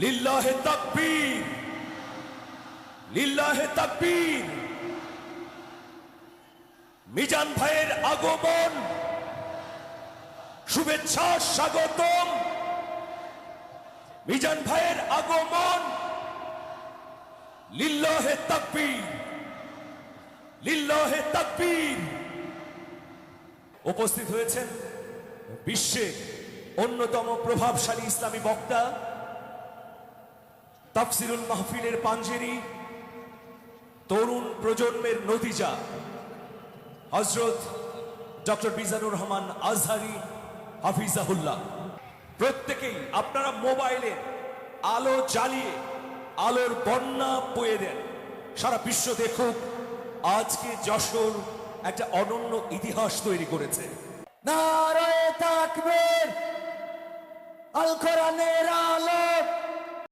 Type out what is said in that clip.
লিল্লাহে তাকবীর, লিল্লাহে তাকবীর। মিজান ভাইয়ের আগমন, শুভেচ্ছা, স্বাগতম। মিজান ভাইয়ের আগমন, লিল্লাহে তাকবীর, লিল্লাহে তাকবীর। উপস্থিত হয়েছেন বিশ্বের অন্যতম প্রভাবশালী ইসলামী বক্তা, তাফসিরুল মাহফিলের পাঞ্জেরি, তরুণ প্রজন্মের নতিজা হযরত ডক্টর মিজানুর রহমান আজহারী হাফিজাহুল্লাহ। প্রত্যেকেই আপনারা মোবাইলে আলো জ্বালিয়ে আলোর বন্যা বয়ে দেন, সারা বিশ্ব দেখুক আজকে যশোর একটা অনন্য ইতিহাস তৈরি করেছে। নারায়ে তাকবীর, আল কোরআনের আলো।